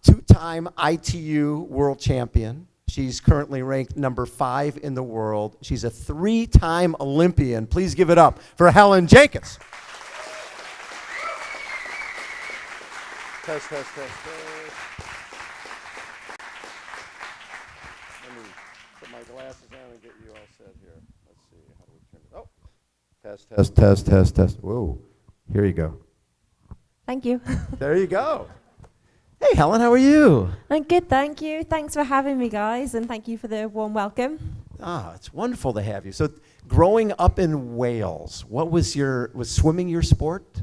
two-time ITU world champion. She's currently ranked number 5 in the world. She's a 3-time Olympian. Please give it up for Helen Jenkins. Test. Let me put my glasses on and get you all set here. Let's see, how do we turn it? Oh, test. Whoa, here you go. Thank you. There you go. Hey, Helen, how are you? I'm good, thank you. Thanks for having me, guys, and thank you for the warm welcome. It's wonderful to have you. So, growing up in Wales, was swimming your sport?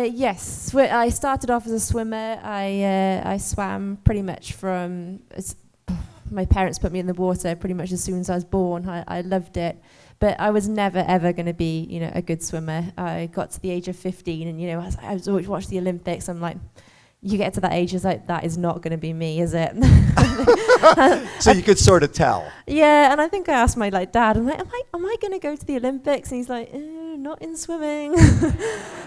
Yes, I started off as a swimmer. I swam pretty much from my parents put me in the water pretty much as soon as I was born. I loved it, but I was never ever going to be, a good swimmer. I got to the age of 15, and I was always watching the Olympics. I'm like, you get to that age, it's like, that is not going to be me, is it? So you could sort of tell. Yeah, and I think I asked my dad, I'm like, am I going to go to the Olympics? And he's like, not in swimming.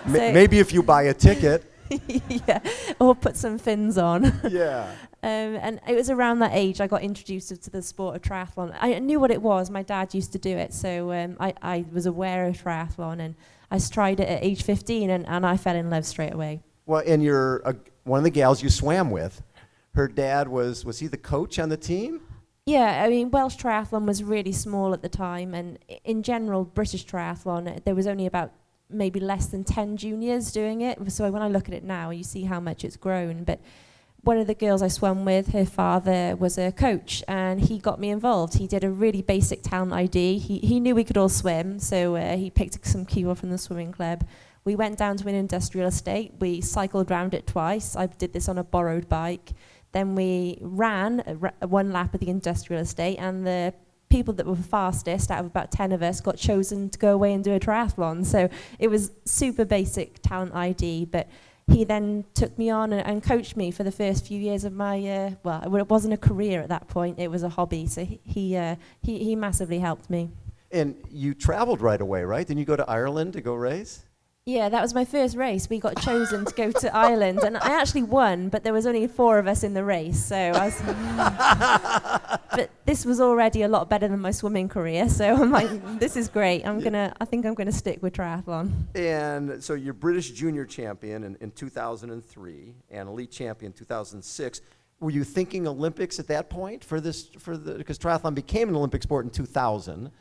Maybe if you buy a ticket. Yeah, or put some fins on. Yeah. And it was around that age I got introduced to the sport of triathlon. I knew what it was. My dad used to do it, so I was aware of triathlon, and I tried it at age 15, and I fell in love straight away. Well, and you're one of the gals you swam with. Her dad was he the coach on the team? Yeah, I mean, Welsh triathlon was really small at the time, and in general, British triathlon, there was only about maybe less than 10 juniors doing it. So when I look at it now, you see how much it's grown. But one of the girls I swam with, her father was a coach, and he got me involved. He did a really basic talent ID. He knew we could all swim, so he picked some people from the swimming club. We went down to an industrial estate. We cycled around it twice. I did this on a borrowed bike. Then we ran one lap of the industrial estate, and the people that were fastest out of about 10 of us got chosen to go away and do a triathlon. So it was super basic talent ID, but he then took me on and coached me for the first few years of my, it wasn't a career at that point, it was a hobby. So he massively helped me. And you traveled right away, right? Didn't you go to Ireland to go race? Yeah, that was my first race. We got chosen to go to Ireland, and I actually won, but there was only 4 of us in the race. So I was, but this was already a lot better than my swimming career. So I'm like, this is great. I think I'm gonna stick with triathlon. And so you're British junior champion in 2003 and elite champion 2006. Were you thinking Olympics at that point because triathlon became an Olympic sport in 2000?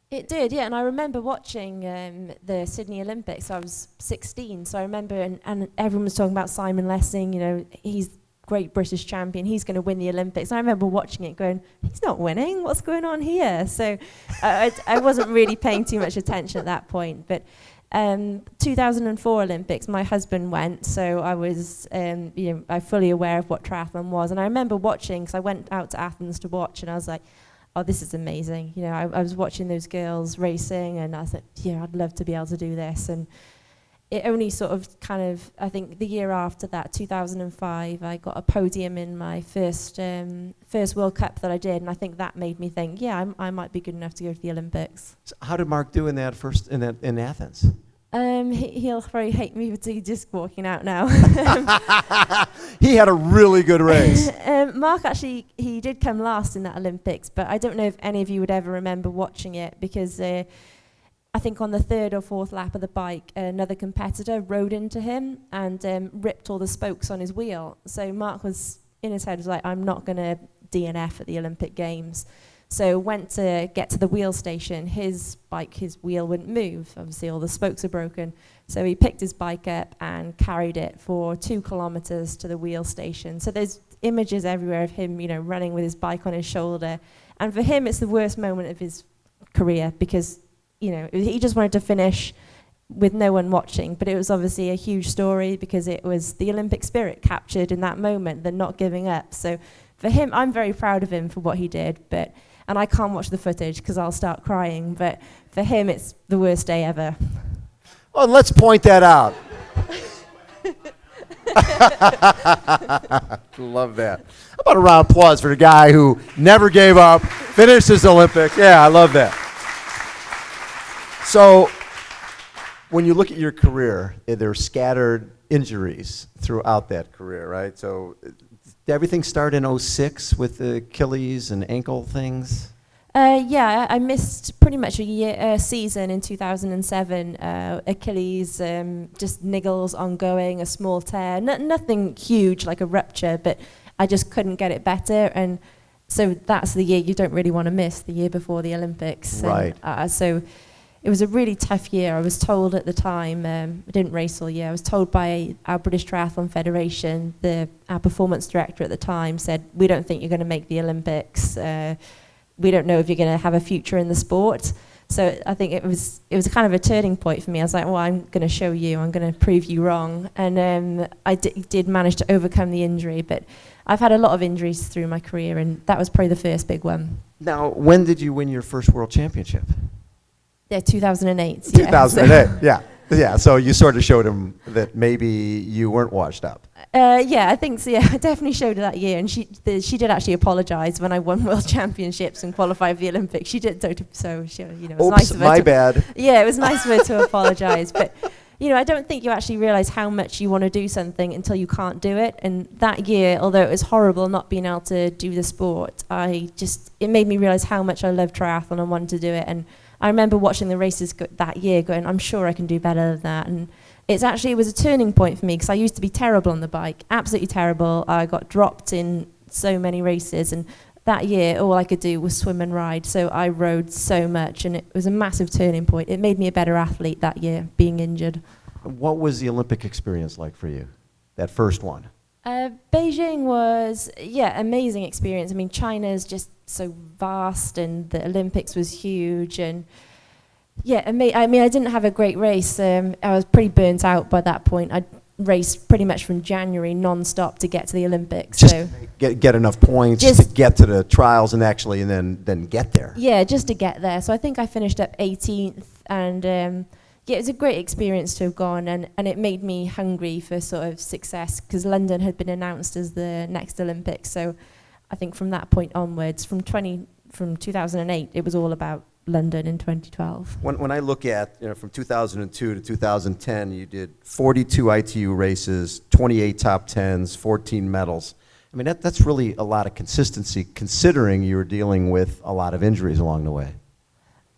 It did, yeah, and I remember watching the Sydney Olympics. I was 16, so I remember, and everyone was talking about Simon Lessing, he's great British champion, he's going to win the Olympics. And I remember watching it going, he's not winning, what's going on here? So I wasn't really paying too much attention at that point. But 2004 Olympics, my husband went, so I was I'm fully aware of what triathlon was. And I remember watching, because I went out to Athens to watch, and I was like, oh, this is amazing. I was watching those girls racing, and I thought, I'd love to be able to do this. And it only sort of I think the year after that, 2005, I got a podium in my first World Cup that I did, and I think that made me think, I might be good enough to go to the Olympics. So how did Mark do in Athens? He'll probably hate me for just walking out now. He had a really good race. Mark actually, he did come last in that Olympics, but I don't know if any of you would ever remember watching it, because I think on the 3rd or 4th lap of the bike, another competitor rode into him and ripped all the spokes on his wheel. So Mark was, in his head, was like, I'm not going to DNF at the Olympic Games. So went to get to the wheel station. His wheel wouldn't move. Obviously, all the spokes are broken. So he picked his bike up and carried it for 2 kilometers to the wheel station. So there's images everywhere of him, running with his bike on his shoulder. And for him, it's the worst moment of his career, because, he just wanted to finish with no one watching. But it was obviously a huge story, because it was the Olympic spirit captured in that moment, the not giving up. So for him, I'm very proud of him for what he did. And I can't watch the footage because I'll start crying. But for him, it's the worst day ever. Well, let's point that out. Love that. How about a round of applause for the guy who never gave up, finished his Olympics? Yeah, I love that. So when you look at your career, they're scattered injuries throughout that career, right? So did everything start in '06 with the Achilles and ankle things? Yeah, I missed pretty much a season in 2007. Achilles, just niggles ongoing, a small tear, nothing huge like a rupture, but I just couldn't get it better. And so that's the year you don't really want to miss, the year before the Olympics. Right. And, so it was a really tough year. I was told at the time, I didn't race all year, I was told by our British Triathlon Federation, our performance director at the time said, we don't think you're going to make the Olympics. We don't know if you're going to have a future in the sport. So I think it was kind of a turning point for me. I was like, well, I'm going to show you. I'm going to prove you wrong. And I did manage to overcome the injury. But I've had a lot of injuries through my career, and that was probably the first big one. Now, when did you win your first world championship? Yeah, 2008. 2008, yeah. Yeah, so you sort of showed him that maybe you weren't washed up. Yeah, I think so. Yeah, I definitely showed her that year, and she did actually apologise when I won world championships and qualified for the Olympics. She did, so she, it was nice of her. My bad. Yeah, it was nice of her to apologise, but I don't think you actually realise how much you want to do something until you can't do it. And that year, although it was horrible not being able to do the sport, it made me realise how much I loved triathlon and wanted to do it. And I remember watching the races that year going, I'm sure I can do better than that. And it was a turning point for me because I used to be terrible on the bike, absolutely terrible. I got dropped in so many races, and that year all I could do was swim and ride. So I rode so much, and it was a massive turning point. It made me a better athlete that year, being injured. What was the Olympic experience like for you, that first one? Beijing was, amazing experience. I mean, China's just so vast, and the Olympics was huge, and I mean, I didn't have a great race. I was pretty burnt out by that point. I raced pretty much from January non-stop to get to the Olympics. Just so get enough points to get to the trials and then get there. Yeah, just to get there. So I think I finished up 18th, and it was a great experience to have gone, and it made me hungry for sort of success because London had been announced as the next Olympics. So I think from that point onwards, from 2008, it was all about London in 2012. When I look at, from 2002 to 2010, you did 42 ITU races, 28 top 10s, 14 medals. I mean, that's really a lot of consistency considering you were dealing with a lot of injuries along the way.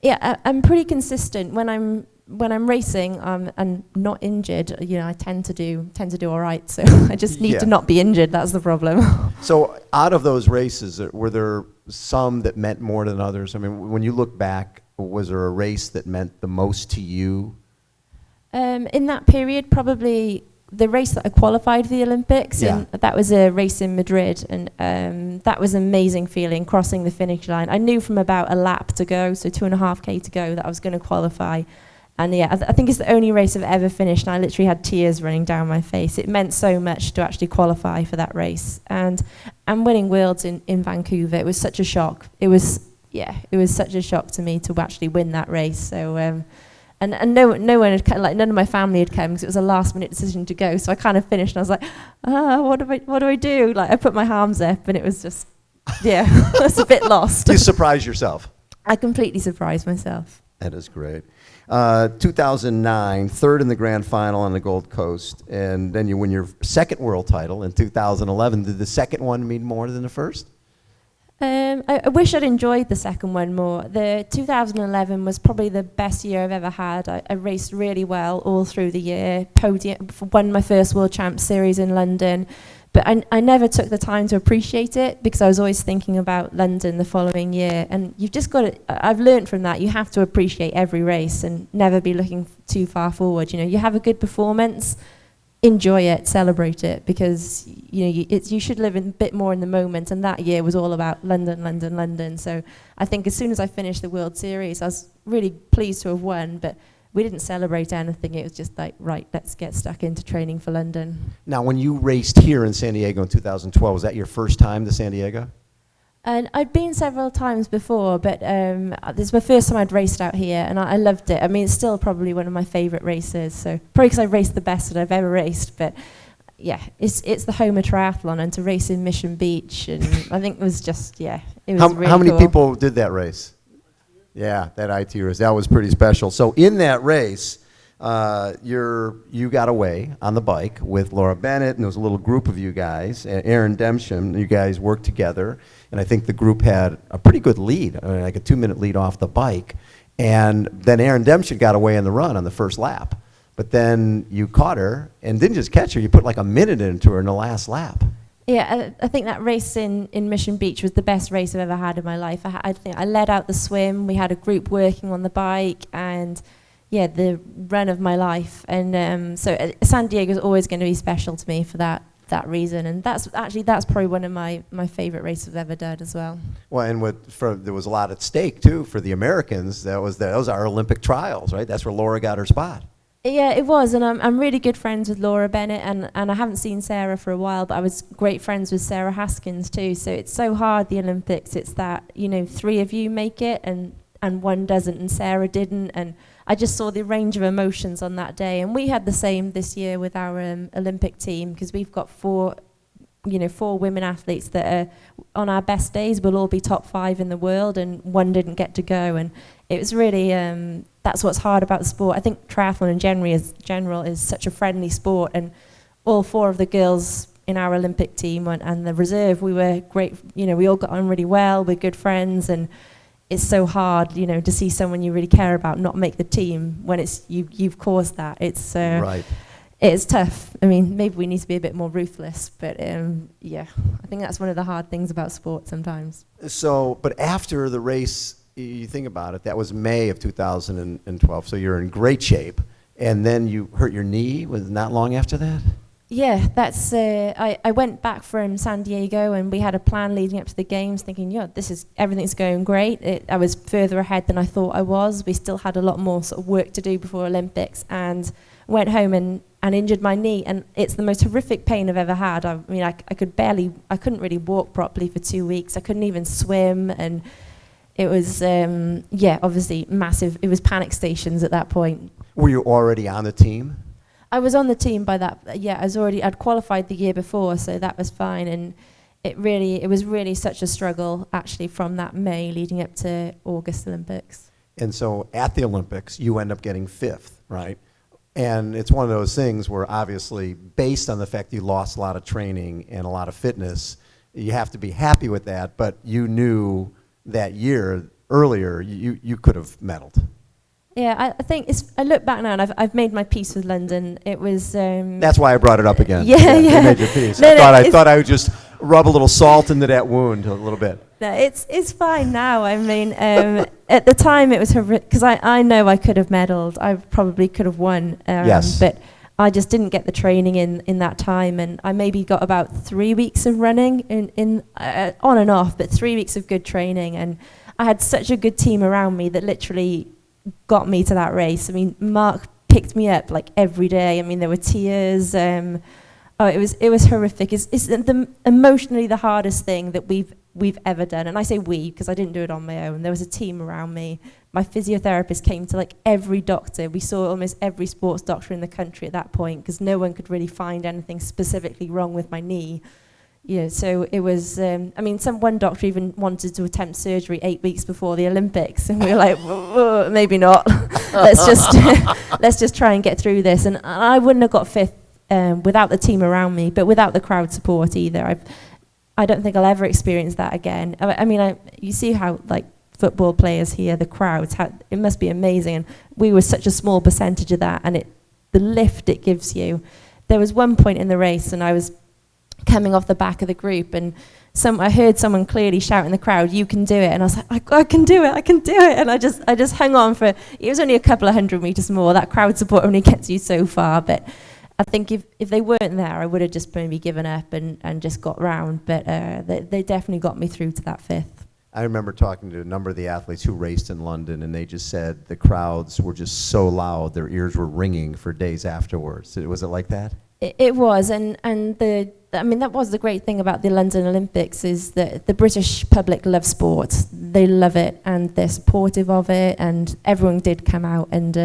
Yeah, I'm pretty consistent when I'm racing and not injured. I tend to do all right. So I just need to not be injured. That's the problem. So out of those races, were there some that meant more than others? I mean, when you look back, was there a race that meant the most to you? In that period, probably the race that I qualified for the Olympics, and that was a race in Madrid, and that was an amazing feeling, crossing the finish line. I knew from about a lap to go, so 2.5K to go, that I was going to qualify. And I think it's the only race I've ever finished, and I literally had tears running down my face. It meant so much to actually qualify for that race. And winning Worlds in Vancouver, it was such a shock. It was such a shock to me to actually win that race. So, and no one had come, like none of my family had come because it was a last minute decision to go. So I kind of finished, and I was like, what do I do? Like I put my arms up, and it was just, I was a bit lost. You surprised yourself. I completely surprised myself. That is great. 2009, third in the grand final on the Gold Coast, and then you win your second world title in 2011. Did the second one mean more than the first? I wish I'd enjoyed the second one more. The 2011 was probably the best year I've ever had. I raced really well all through the year. Won my first World Champ Series in London. But I never took the time to appreciate it because I was always thinking about London the following year. And you've just got to, I've learned from that, you have to appreciate every race and never be looking too far forward. You have a good performance, enjoy it, celebrate it, because you should live a bit more in the moment. And that year was all about London, London, London. So I think as soon as I finished the World Series, I was really pleased to have won, but we didn't celebrate anything. It was just like, right, let's get stuck into training for London. Now, when you raced here in San Diego in 2012, was that your first time to San Diego? And I'd been several times before, but this is my first time I'd raced out here, and I loved it. I mean, it's still probably one of my favourite races, so probably because I raced the best that I've ever raced, but yeah, it's the home of triathlon, and to race in Mission Beach, and I think it was just, it was really How many cool. people did that race? Yeah, that IT race. That was pretty special. So in that race, You got away on the bike with Laura Bennett, and there was a little group of you guys, Aaron Dempsham. You guys worked together, and I think the group had a pretty good lead, like a 2-minute lead off the bike. And then Aaron Dempsham got away in the run on the first lap. But then you caught her, and didn't just catch her, you put like a minute into her in the last lap. Yeah, I think that race in Mission Beach was the best race I've ever had in my life. I think I led out the swim. We had a group working on the bike, and yeah, the run of my life. And so San Diego is always going to be special to me for that reason. And that's probably one of my favorite races I've ever done as well. Well, and there was a lot at stake too for the Americans. That was our Olympic trials, right? That's where Laura got her spot. Yeah, it was, and I'm really good friends with Laura Bennett, and I haven't seen Sarah for a while, but I was great friends with Sarah Haskins too. So it's so hard, the Olympics. It's that, 3 of you make it, and one doesn't, and Sarah didn't, and I just saw the range of emotions on that day. And we had the same this year with our Olympic team, because we've got 4 women athletes that are, on our best days, will all be top 5 in the world, and one didn't get to go. And it was really, that's what's hard about the sport. I think triathlon in general is such a friendly sport, and all 4 of the girls in our Olympic team and the reserve, we were great, we all got on really well, we're good friends, and it's so hard, to see someone you really care about not make the team when it's you've caused that. It's right. It's tough. I mean, maybe we need to be a bit more ruthless, but yeah, I think that's one of the hard things about sport sometimes. So, but after the race, you think about it, that was May of 2012, so you're in great shape, and then you hurt your knee. Was it not long after that? Yeah, that's. I went back from San Diego, and we had a plan leading up to the games, thinking, everything's going great. I was further ahead than I thought I was. We still had a lot more sort of work to do before Olympics, and went home and injured my knee, and it's the most horrific pain I've ever had. I mean, I couldn't really walk properly for 2 weeks. I couldn't even swim, and it was, obviously massive. It was panic stations at that point. Were you already on the team? I was on the team by that. Yeah, I'd qualified the year before, so that was fine. And it was really such a struggle, actually, from that May leading up to August Olympics. And so at the Olympics, you end up getting 5th, right? And it's one of those things where, obviously, based on the fact you lost a lot of training and a lot of fitness, you have to be happy with that. But you knew that year earlier you could have medaled. Yeah, I think I look back now, and I've made my peace with London. It was. That's why I brought it up again. Yeah. You made your peace. I thought I would just rub a little salt into that wound a little bit. No, it's fine now. I mean, at the time it was horrific, because I know I could have medalled. I probably could have won. Yes. But I just didn't get the training in that time, and I maybe got about 3 weeks of running in on and off, but 3 weeks of good training, and I had such a good team around me that literally got me to that race. I mean, Mark picked me up like every day. I mean, there were tears. It was horrific. It's emotionally the hardest thing that we've ever done. And I say we because I didn't do it on my own. There was a team around me. My physiotherapist came to like every doctor. We saw almost every sports doctor in the country at that point, because no one could really find anything specifically wrong with my knee. So it was, one doctor even wanted to attempt surgery 8 weeks before the Olympics, and we were like, maybe not. Let's just try and get through this. And I wouldn't have got 5th without the team around me, but without the crowd support either. I don't think I'll ever experience that again. You see how like football players here, the crowds, it must be amazing. And we were such a small percentage of that, and the lift it gives you. There was one point in the race, and I was coming off the back of the group, and I heard someone clearly shout in the crowd, "You can do it!" And I was like, I can do it! And I just hung on for. It was only a couple of 100 meters more. That crowd support only gets you so far, but I think if they weren't there, I would have just maybe given up and just got round. But they definitely got me through to that 5th. I remember talking to a number of the athletes who raced in London, and they just said the crowds were just so loud, their ears were ringing for days afterwards. Was it like that? It was, and that was the great thing about the London Olympics, is that the British public love sport. They love it, and they're supportive of it, and everyone did come out and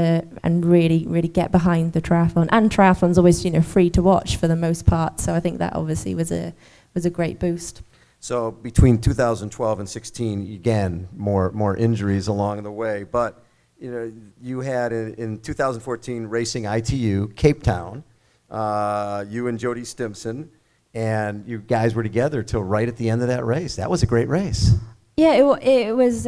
really, really get behind the triathlon. And triathlon's always, free to watch for the most part, so I think that obviously was a great boost. So between 2012 and 16, again, more injuries along the way, but you know, you had in 2014 racing ITU, Cape Town, you and Jody Stimson, and you guys were together till right at the end of that race. That was a great race. Yeah, it was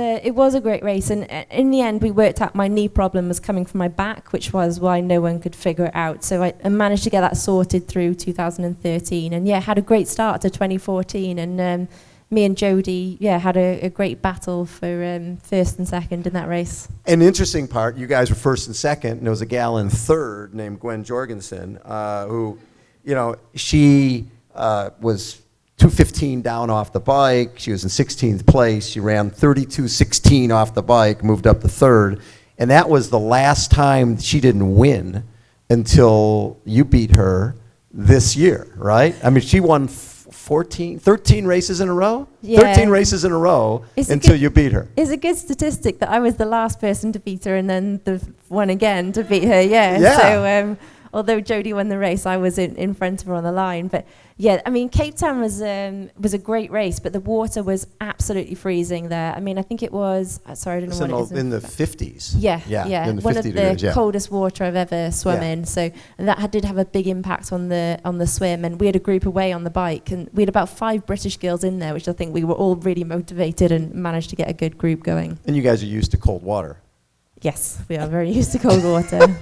a great race, and in the end we worked out my knee problem was coming from my back, which was why no one could figure it out. So I managed to get that sorted through 2013, and yeah, had a great start to 2014, and me and Jody, had a great battle for first and second in that race. An interesting part, you guys were first and second, and there was a gal in third named Gwen Jorgensen, who, you know, she was 2:15 down off the bike. She was in 16th place. She ran 32:16 off the bike, moved up to third. And that was the last time she didn't win until you beat her this year, right? I mean, she won 13 races in a row? Yeah. 13 races in a row until you beat her. It's a good statistic that I was the last person to beat her and then the one again to beat her, yeah. So although Jody won the race, I was in front of her on the line. But yeah, I mean, Cape Town was a great race, but the water was absolutely freezing there. I mean, I think it was, sorry, I don't know what it is. In the 50s. Yeah. In the one 50 of the degrees, coldest water I've ever swum in. So and that did have a big impact on the swim. And we had a group away on the bike, and we had about 5 British girls in there, which I think we were all really motivated and managed to get a good group going. And you guys are used to cold water. Yes, we are very used to cold water.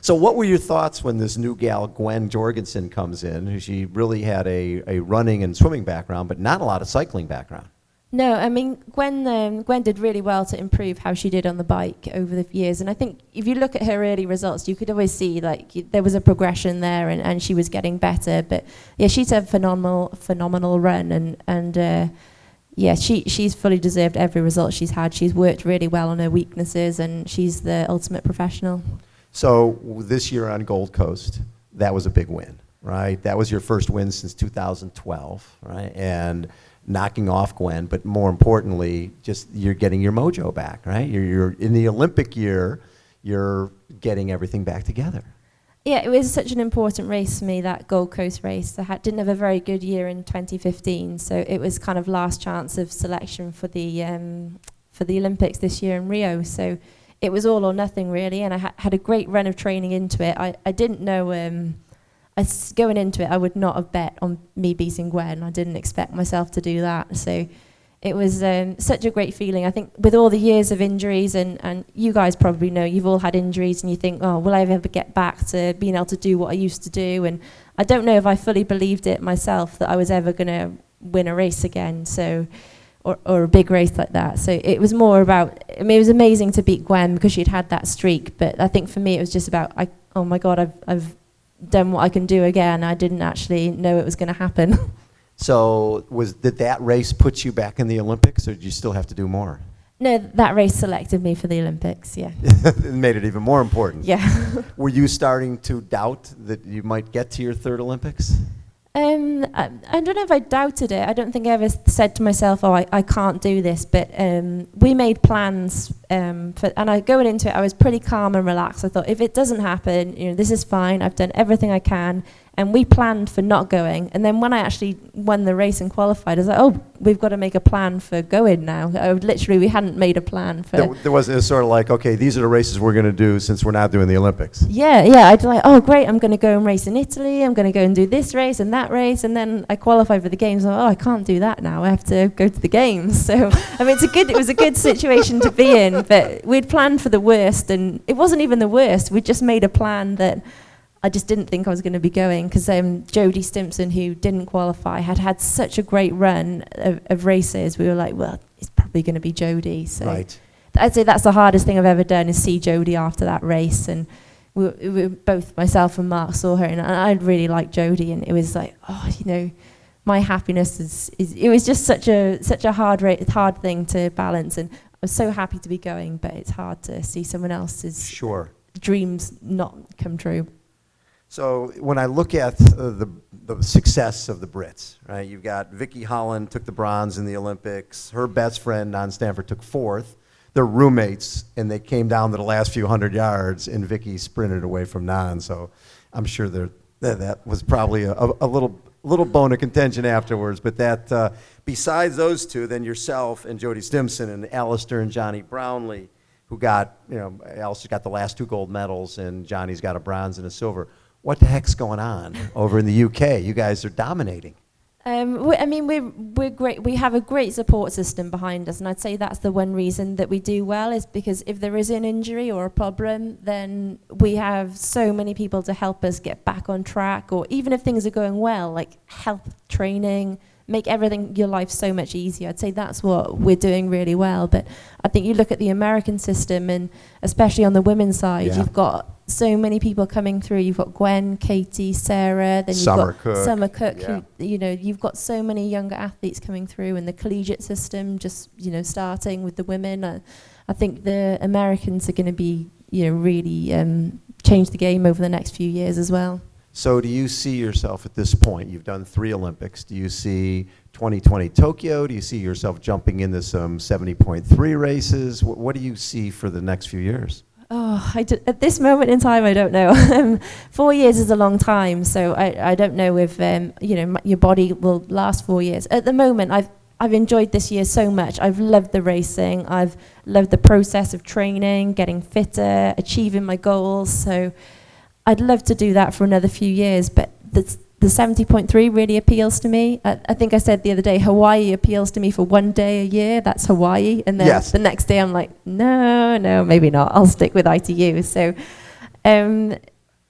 So what were your thoughts when this new gal, Gwen Jorgensen, comes in? Who She really had a running and swimming background, but not a lot of cycling background. No, I mean, Gwen did really well to improve how she did on the bike over the years. And I think if you look at her early results, you could always see there was a progression there, and she was getting better. But yeah, she's a phenomenal run, and she's fully deserved every result she's had. She's worked really well on her weaknesses, and she's the ultimate professional. So this year on Gold Coast, that was a big win, right? That was your first win since 2012, right? And knocking off Gwen, but more importantly, just you're getting your mojo back, right? You're in the Olympic year, you're getting everything back together. Yeah, it was such an important race for me, that Gold Coast race. I didn't have a very good year in 2015, so it was kind of last chance of selection for the Olympics this year in Rio. So it was all or nothing, really, and I had a great run of training into it. I didn't know, going into it, I would not have bet on me beating Gwen. I didn't expect myself to do that. So it was such a great feeling. I think with all the years of injuries, and you guys probably know, you've all had injuries, and you think, oh, will I ever get back to being able to do what I used to do? And I don't know if I fully believed it myself that I was ever going to win a race again. So. Or a big race like that. So it was more about, I mean, it was amazing to beat Gwen because she'd had that streak, but I think for me it was just about, oh my God, I've done what I can do again. I didn't actually know it was going to happen. So did that race put you back in the Olympics, or did you still have to do more? No, that race selected me for the Olympics, yeah. It made it even more important. Yeah. Were you starting to doubt that you might get to your third Olympics? I don't know if I doubted it. I don't think I ever said to myself, oh, I can't do this. But we made plans, and going into it, I was pretty calm and relaxed. I thought, if it doesn't happen, this is fine. I've done everything I can. And we planned for not going. And then when I actually won the race and qualified, I was like, oh, we've got to make a plan for going now. We hadn't made a plan for... It was sort of like, okay, these are the races we're going to do since we're not doing the Olympics. Yeah. I'd like, oh, great, I'm going to go and race in Italy. I'm going to go and do this race and that race. And then I qualified for the games. Oh, I can't do that now. I have to go to the games. So, I mean, it was a good situation to be in. But we'd planned for the worst. And it wasn't even the worst. We just made a plan that... I just didn't think I was going to be going because Jody Stimson, who didn't qualify, had such a great run of races. We were like, well, it's probably going to be Jody. So right. I'd say that's the hardest thing I've ever done is see Jody after that race. And we both, myself and Mark, saw her, and I really liked Jody. And it was like, oh, my happiness is it was just such a hard thing to balance. And I was so happy to be going, but it's hard to see someone else's dreams not come true. So when I look at the success of the Brits, right? You've got Vicky Holland took the bronze in the Olympics. Her best friend, Nan Stanford, took fourth. They're roommates, and they came down to the last few hundred yards, and Vicky sprinted away from Nan. So I'm sure that was probably a little bone of contention afterwards. But besides those two, then yourself and Jody Stimson and Alistair and Johnny Brownlee, who got, Alistair's got the last 2 gold medals, and Johnny's got a bronze and a silver. What the heck's going on over in the UK? You guys are dominating. We're great. We have a great support system behind us, and I'd say that's the one reason that we do well, is because if there is an injury or a problem, then we have so many people to help us get back on track, or even if things are going well, like health training, make everything, your life so much easier. I'd say that's what we're doing really well. But I think you look at the American system, and especially on the women's side, you've got so many people coming through. You've got Gwen, Katie, Sarah, then you've got Summer Cook, who, you've got so many younger athletes coming through, and the collegiate system just, starting with the women. I think the Americans are going to be, really change the game over the next few years as well. So do you see yourself at this point? You've done 3 Olympics. Do you see 2020 Tokyo? Do you see yourself jumping into some 70.3 races? What do you see for the next few years? At this moment in time, I don't know. 4 years is a long time, so I don't know if your body will last 4 years. At the moment, I've enjoyed this year so much. I've loved the racing. I've loved the process of training, getting fitter, achieving my goals. So I'd love to do that for another few years, but the 70.3 really appeals to me. I think I said the other day, Hawaii appeals to me for 1 day a year. That's Hawaii. And then the next day I'm like, no, maybe not. I'll stick with ITU. So, I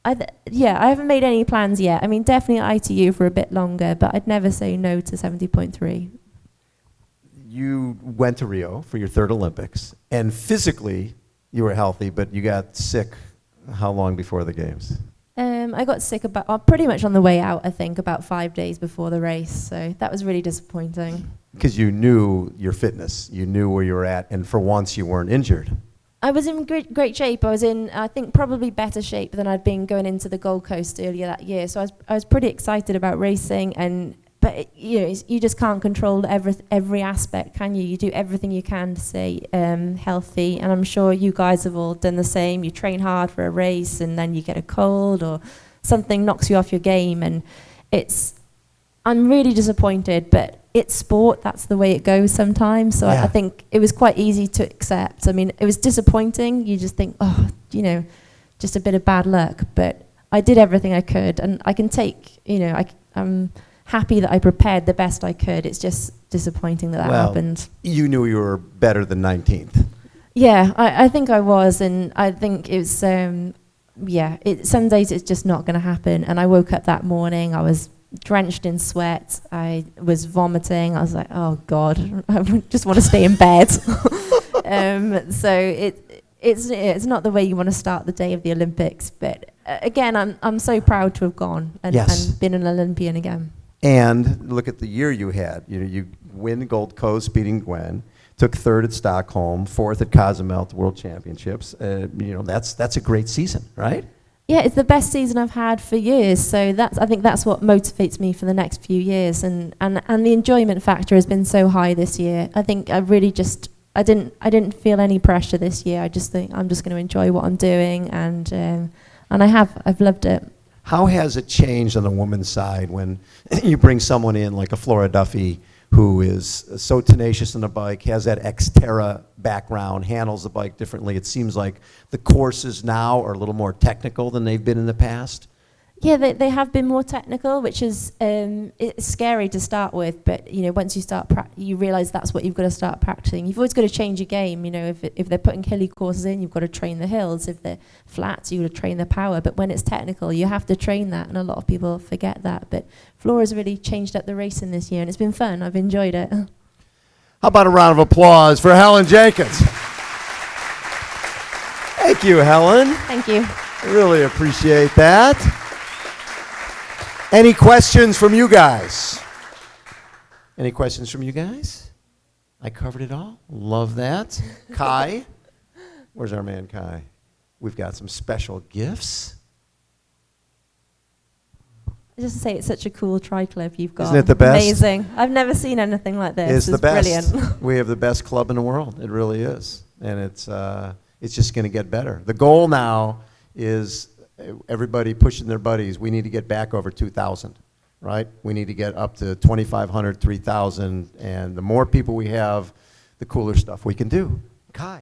haven't made any plans yet. I mean, definitely ITU for a bit longer, but I'd never say no to 70.3. You went to Rio for your 3rd Olympics, and physically you were healthy, but you got sick how long before the games? I got sick pretty much on the way out, I think, about 5 days before the race. So that was really disappointing. Because you knew your fitness, you knew where you were at, and for once you weren't injured. I was in great shape. I was in, I think, probably better shape than I'd been going into the Gold Coast earlier that year. So I was pretty excited about racing, but you just can't control every aspect, can you? You do everything you can to stay healthy, and I'm sure you guys have all done the same. You train hard for a race, and then you get a cold or something knocks you off your game, and I'm really disappointed, but it's sport. That's the way it goes sometimes. So I think it was quite easy to accept. I mean, it was disappointing. You just think, just a bit of bad luck, but I did everything I could, and I can take, I'm happy that I prepared the best I could. It's just disappointing that happened. You knew you were better than 19th. Yeah, I think I was, and I think it was, some days it's just not going to happen. And I woke up that morning, I was drenched in sweat, I was vomiting, I was like, oh God, I just want to stay in bed. So it's not the way you want to start the day of the Olympics, but again, I'm so proud to have gone and been an Olympian again. And look at the year you had. You win Gold Coast, beating Gwen. Took 3rd at Stockholm, 4th at Cozumel at the World Championships. That's a great season, right? Yeah, it's the best season I've had for years. So I think that's what motivates me for the next few years. And the enjoyment factor has been so high this year. I think I really I didn't feel any pressure this year. I just think I'm just going to enjoy what I'm doing, and I've loved it. How has it changed on the women's side when you bring someone in like a Flora Duffy, who is so tenacious on the bike, has that Xterra background, handles the bike differently? It seems like the courses now are a little more technical than they've been in the past. Yeah, they have been more technical, which is it's scary to start with. But once you start, you realise that's what you've got to start practicing. You've always got to change your game. If they're putting hilly courses in, you've got to train the hills. If they're flats, you've got to train the power. But when it's technical, you have to train that, and a lot of people forget that. But Flora's really changed up the racing this year, and it's been fun. I've enjoyed it. How about a round of applause for Helen Jenkins? Thank you, Helen. Thank you. I really appreciate that. Any questions from you guys? Any questions from you guys? I covered it all. Love that. Kai? Where's our man Kai? We've got some special gifts. Just to say, it's such a cool tri-club you've got. Isn't it the best? Amazing. I've never seen anything like this. It's the best. Brilliant. We have the best club in the world. It really is. And it's just going to get better. The goal now is everybody pushing their buddies. We need to get back over 2,000, right? We need to get up to 2,500, 3,000. And the more people we have, the cooler stuff we can do. Kai.